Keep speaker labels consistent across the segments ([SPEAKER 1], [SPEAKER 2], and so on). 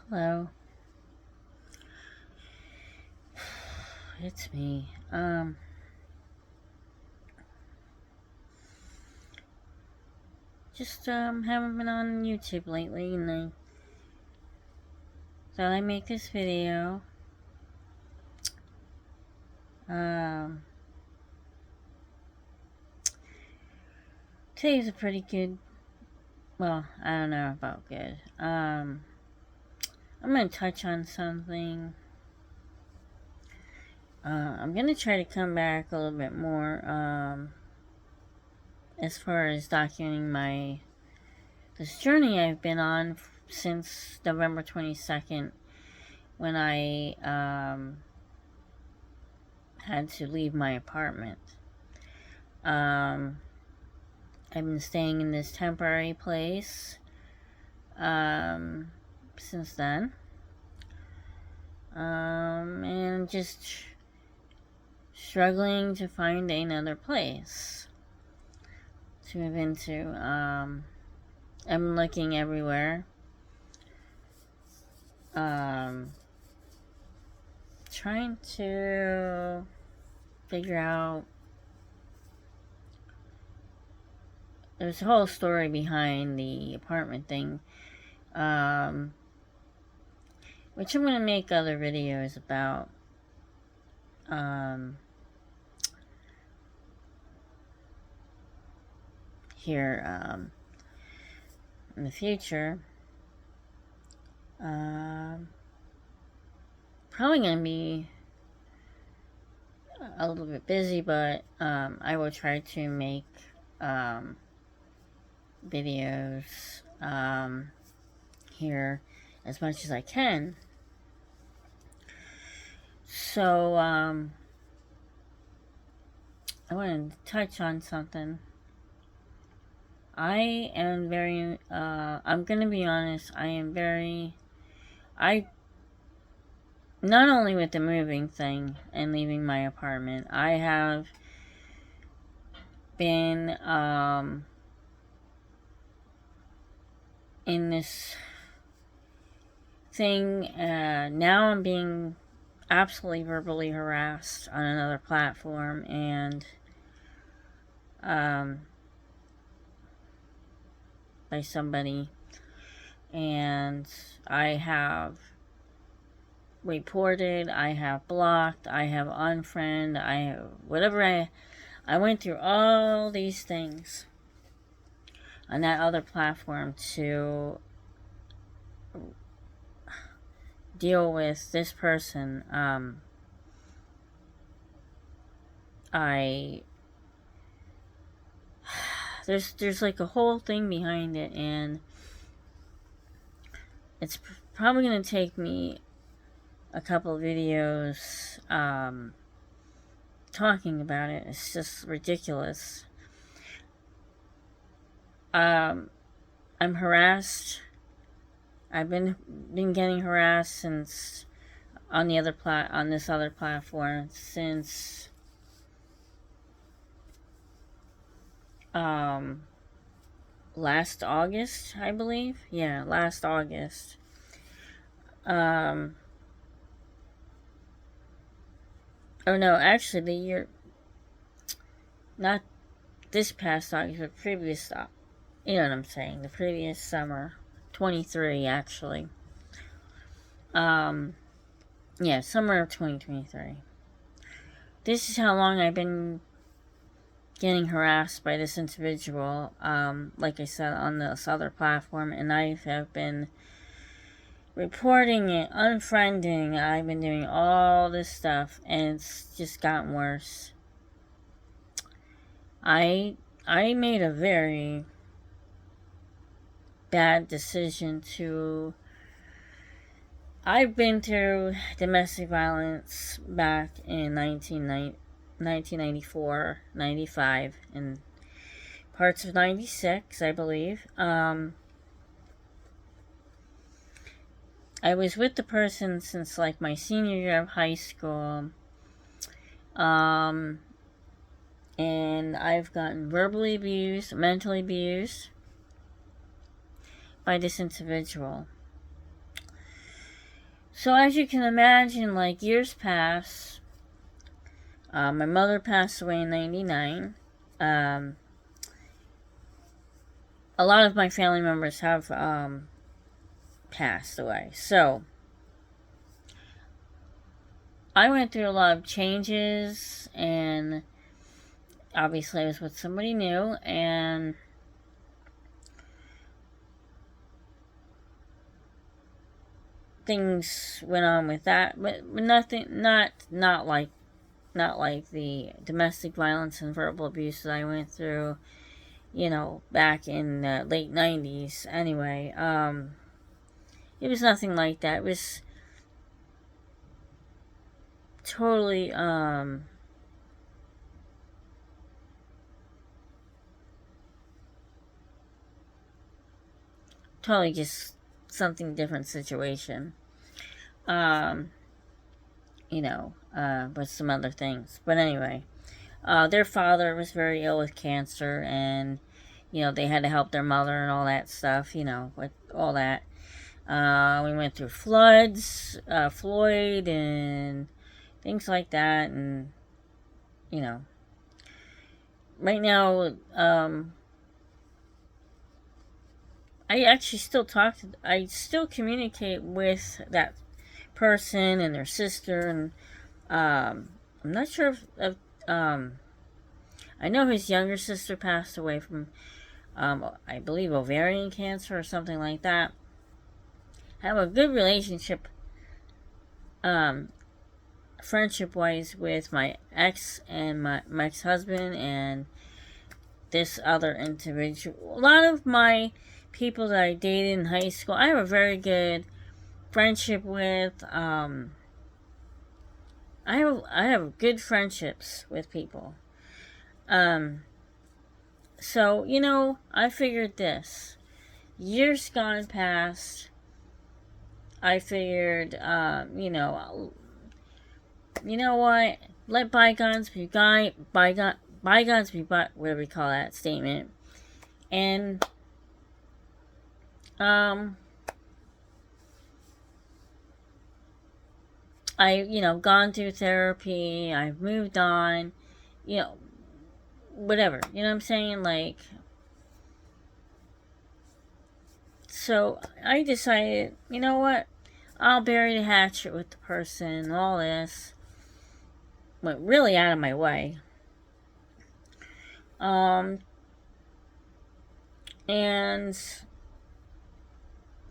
[SPEAKER 1] Hello, it's me. Just haven't been on YouTube lately, and I thought I'd make this video. Um, Today's a pretty good. Well, I don't know about good. I'm gonna touch on something. I'm gonna try to come back a little bit more. As far as documenting this journey I've been on since November 22nd, when I had to leave my apartment. I've been staying in this temporary place since then. And just struggling to find another place to move into. I'm looking everywhere. Trying to figure out. There's a whole story behind the apartment thing, which I'm going to make other videos about. Here in the future. Probably going to be a little bit busy, but I will try to make videos here as much as I can. So I wanted to touch on something. I am very I'm gonna be honest, not only with the moving thing and leaving my apartment, I have been in this thing. Now I'm being absolutely verbally harassed on another platform, and by somebody, and I have reported, I have blocked, I have unfriended, I have whatever. I went through all these things on that other platform to deal with this person. There's like a whole thing behind it, and it's probably gonna take me a couple of videos talking about it. It's just ridiculous. I'm harassed. I've been getting harassed since on this other platform since last August, I believe. Yeah, last August. Oh no, actually the year, not this past August, but previous, you know what I'm saying, the previous summer, 23 actually. Yeah, summer of 2023. This is how long I've been getting harassed by this individual, like I said, on this other platform, and I have been reporting it, unfriending, I've been doing all this stuff, and it's just gotten worse. I made a very bad decision to... I've been through domestic violence back in 1994, 95, and parts of 96, I believe. I was with the person since like my senior year of high school. And I've gotten verbally abused, mentally abused by this individual. So as you can imagine, like, years pass. My mother passed away in 99. Um, a lot of my family members have passed away. So I went through a lot of changes, and obviously I was with somebody new, and things went on with that, but nothing, not like the domestic violence and verbal abuse that I went through, back in the late 90s. Anyway, it was nothing like that. It was totally, totally just something different situation. Um, with some other things. But anyway, their father was very ill with cancer, and they had to help their mother and all that stuff. With all that, we went through floods, Floyd, and things like that, and you know, right now, I actually still I still communicate with that person and their sister, and I'm not sure if I know his younger sister passed away from, I believe, ovarian cancer or something like that. I have a good relationship, um, friendship wise, with my ex and my ex husband and this other individual. A lot of my people that I dated in high school, I have a very good friendship with. I have good friendships with people. So I figured this. Years gone past, I figured, you know what? Let bygones be bygones be whatever we call that statement. And I gone through therapy. I've moved on. You know, whatever. You know what I'm saying? Like, so I decided, you know what? I'll bury the hatchet with the person and all this. Went really out of my way. And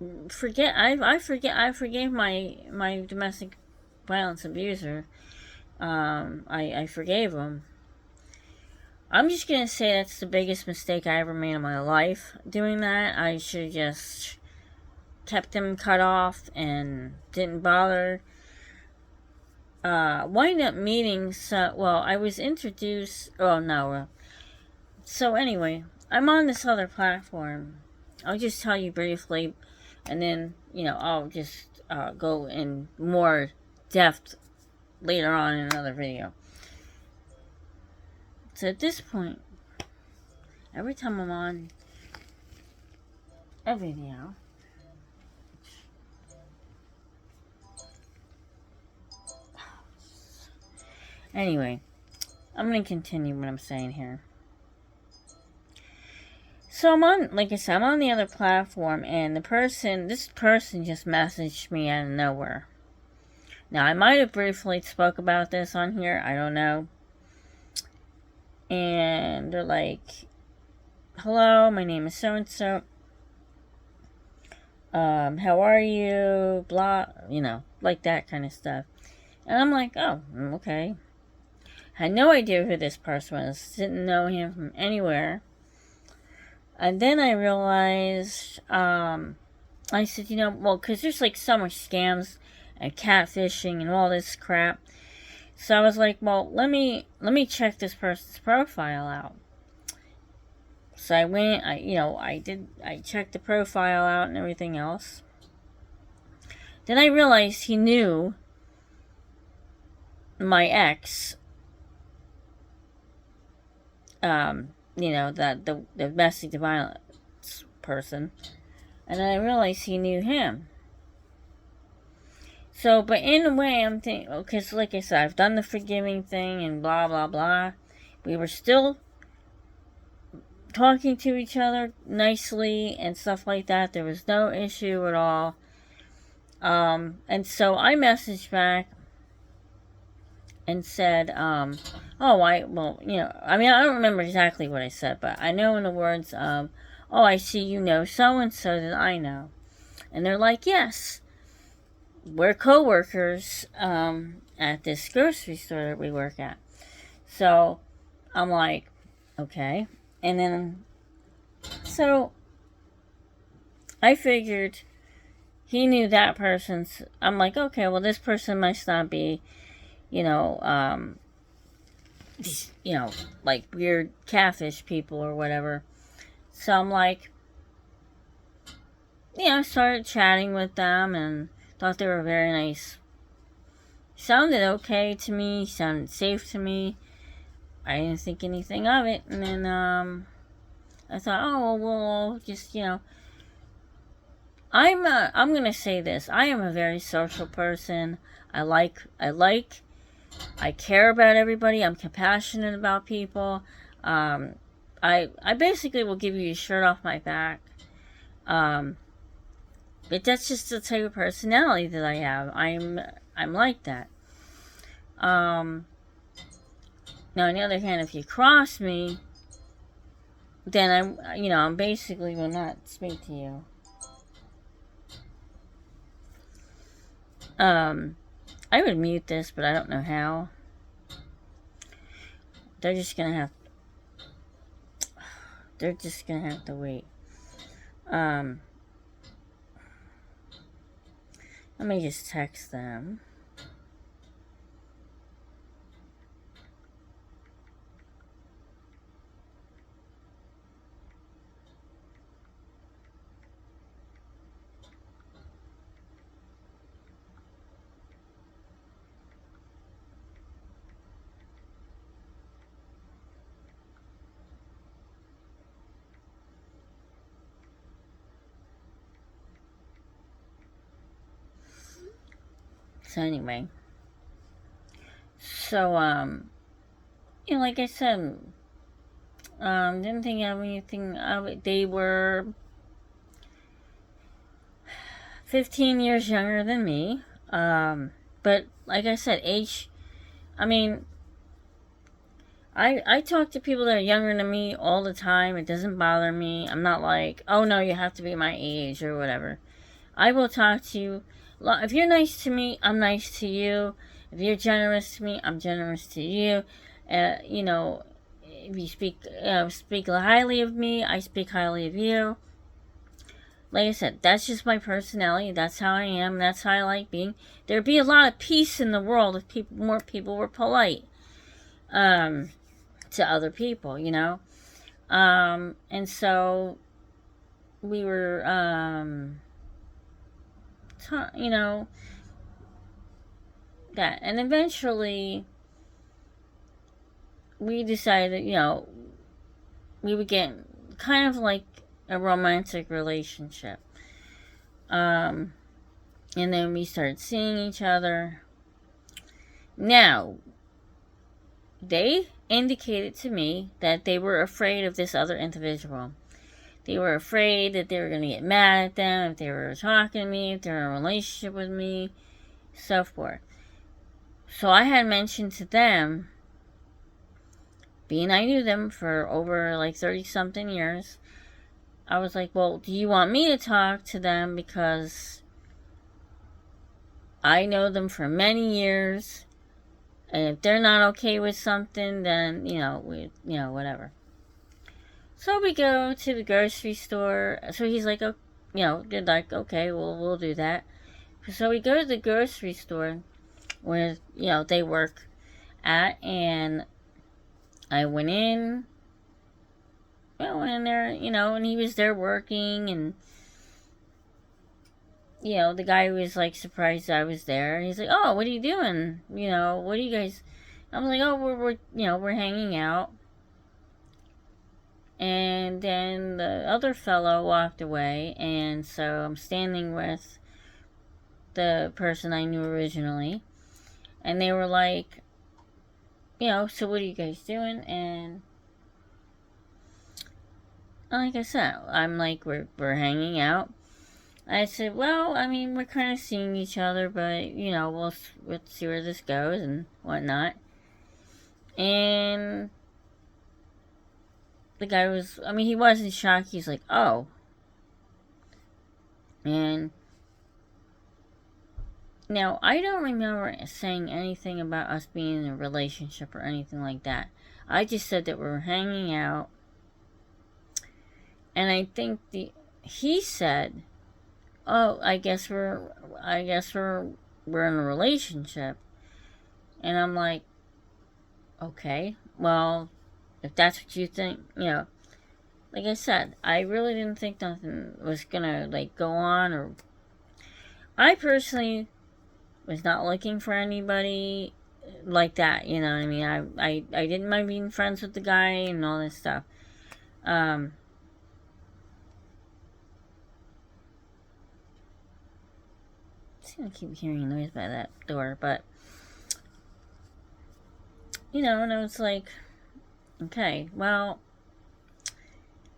[SPEAKER 1] I forgave my domestic violence abuser. I forgave him. I'm just gonna say that's the biggest mistake I ever made in my life. Doing that, I should have just kept him cut off and didn't bother. Wind up meeting. I was introduced. Oh no. So anyway, I'm on this other platform. I'll just tell you briefly, and then I'll just go in more depth later on in another video. So at this point, every time I'm on a video, anyway, I'm going to continue what I'm saying here. So like I said, I'm on the other platform, and this person just messaged me out of nowhere. Now, I might have briefly spoke about this on here, I don't know. And they're like, hello, my name is so-and-so. How are you? Blah, like that kind of stuff. And I'm like, oh, okay. Had no idea who this person was. Didn't know him from anywhere. And then I realized, I said, because there's like so much scams and catfishing and all this crap. So I was like, well, let me check this person's profile out. So I went, I checked the profile out and everything else. Then I realized he knew my ex, the domestic violence person, and I realized he knew him. So, but in a way, I'm thinking, because like I said, I've done the forgiving thing and blah, blah, blah. We were still talking to each other nicely and stuff like that. There was no issue at all. And so I messaged back and said, well, I mean, I don't remember exactly what I said, but I know in the words, oh, I see you know so and so that I know. And they're like, yes, we're co-workers at this grocery store that we work at. So I'm like, okay. And then, so I figured he knew that person's. I'm like, okay, well, this person must not be, you know, like weird catfish people or whatever. So I'm like, started chatting with them and thought they were very nice. Sounded okay to me, sounded safe to me. I didn't think anything of it. And then I thought, oh, well, just, I'm going to say this. I am a very social person. I care about everybody. I'm compassionate about people. I basically will give you a shirt off my back. But that's just the type of personality that I have. I'm like that. Now, on the other hand, if you cross me, then I'm basically will not speak to you. I would mute this, but I don't know how. They're just gonna have to wait. Let me just text them. So anyway, like I said, didn't think of anything of it. They were 15 years younger than me. But like I said, age, I mean, I talk to people that are younger than me all the time. It doesn't bother me. I'm not like, oh no, you have to be my age or whatever. I will talk to you. If you're nice to me, I'm nice to you. If you're generous to me, I'm generous to you. If you speak highly of me, I speak highly of you. Like I said, that's just my personality. That's how I am. That's how I like being. There'd be a lot of peace in the world if more people were polite to other people, And so we were, that. And eventually we decided, we would get kind of like a romantic relationship. And then we started seeing each other. Now, they indicated to me that they were afraid of this other individual. They were afraid that they were going to get mad at them if they were talking to me, if they were in a relationship with me, so forth. So I had mentioned to them, being I knew them for over like 30-something years, I was like, well, do you want me to talk to them because I know them for many years, and if they're not okay with something, then, whatever. So we go to the grocery store. So he's like, oh, they're like, okay, we'll do that. So we go to the grocery store where, they work at, and I went in, there, and he was there working, and, the guy was, like, surprised I was there, and he's like, oh, what are you doing? What are you guys... I was like, oh, we're hanging out. And then the other fellow walked away, and so I'm standing with the person I knew originally. And they were like, so what are you guys doing? And like I said, I'm like, we're hanging out. I said, well, I mean, we're kind of seeing each other, but, we'll see where this goes and whatnot. And the guy he wasn't shocked. He's like, oh. And now, I don't remember saying anything about us being in a relationship or anything like that. I just said that we were hanging out. And I think he said, oh, I guess we're in a relationship. And I'm like, okay, well, if that's what you think, like I said, I really didn't think nothing was gonna go on. Or I personally was not looking for anybody like that, you know what I mean? I didn't mind being friends with the guy and all this stuff. I keep hearing noise by that door, but and I was like, okay, well,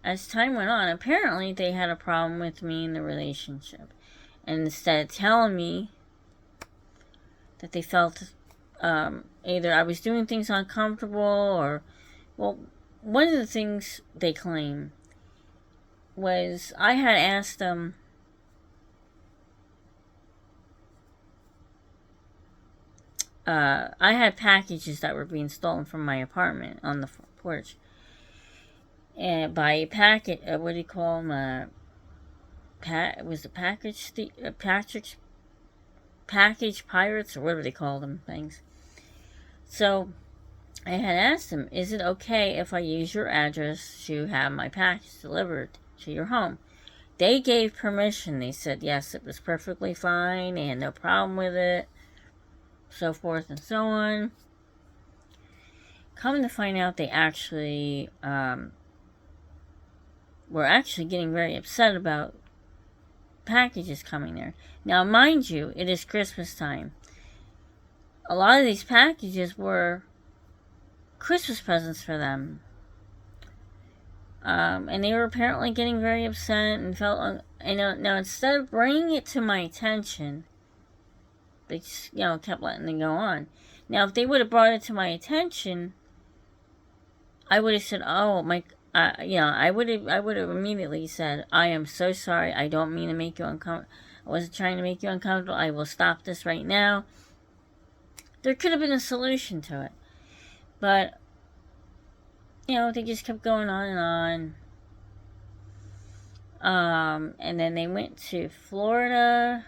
[SPEAKER 1] as time went on, apparently they had a problem with me in the relationship. And instead of telling me that they felt either I was doing things uncomfortable or, well, one of the things they claim was I had asked them I had packages that were being stolen from my apartment on the porch. And by a packet, what do you call them? Was the package pirates, or whatever they call them things. So I had asked them, is it okay if I use your address to have my package delivered to your home? They gave permission. They said yes, it was perfectly fine. They had no problem with it. So forth and so on. Come to find out, they actually were actually getting very upset about packages coming there. Now, mind you, it is Christmas time. A lot of these packages were Christmas presents for them. And they were apparently getting very upset and felt... now, instead of bringing it to my attention, they just, kept letting it go on. Now, if they would have brought it to my attention, I would have said, oh, I would have immediately said, I am so sorry. I don't mean to make you uncomfortable. I wasn't trying to make you uncomfortable. I will stop this right now. There could have been a solution to it. But, they just kept going on and on. And then they went to Florida.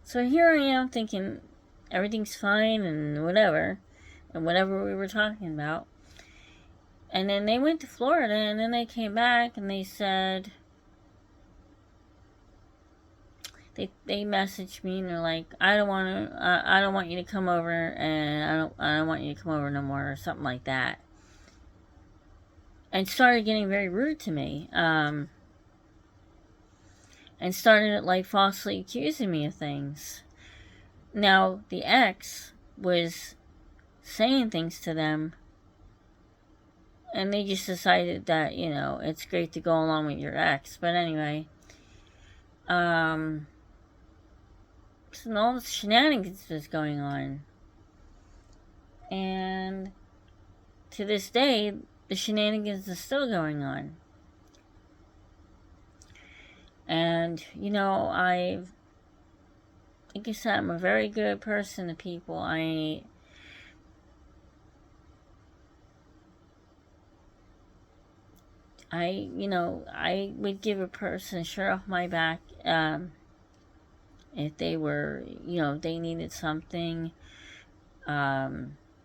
[SPEAKER 1] So here I am thinking everything's fine and whatever we were talking about. And then they went to Florida, and then they came back and they said, they messaged me and they're like, I don't want you to come over, and I don't want you to come over no more, or something like that. And started getting very rude to me. And started falsely accusing me of things. Now, the ex was saying things to them, and they just decided that, it's great to go along with your ex. But anyway, so all the shenanigans was going on. And to this day, the shenanigans are still going on. And, like I said, I'm a very good person to people. I would give a person a shirt off my back if they were, they needed something. And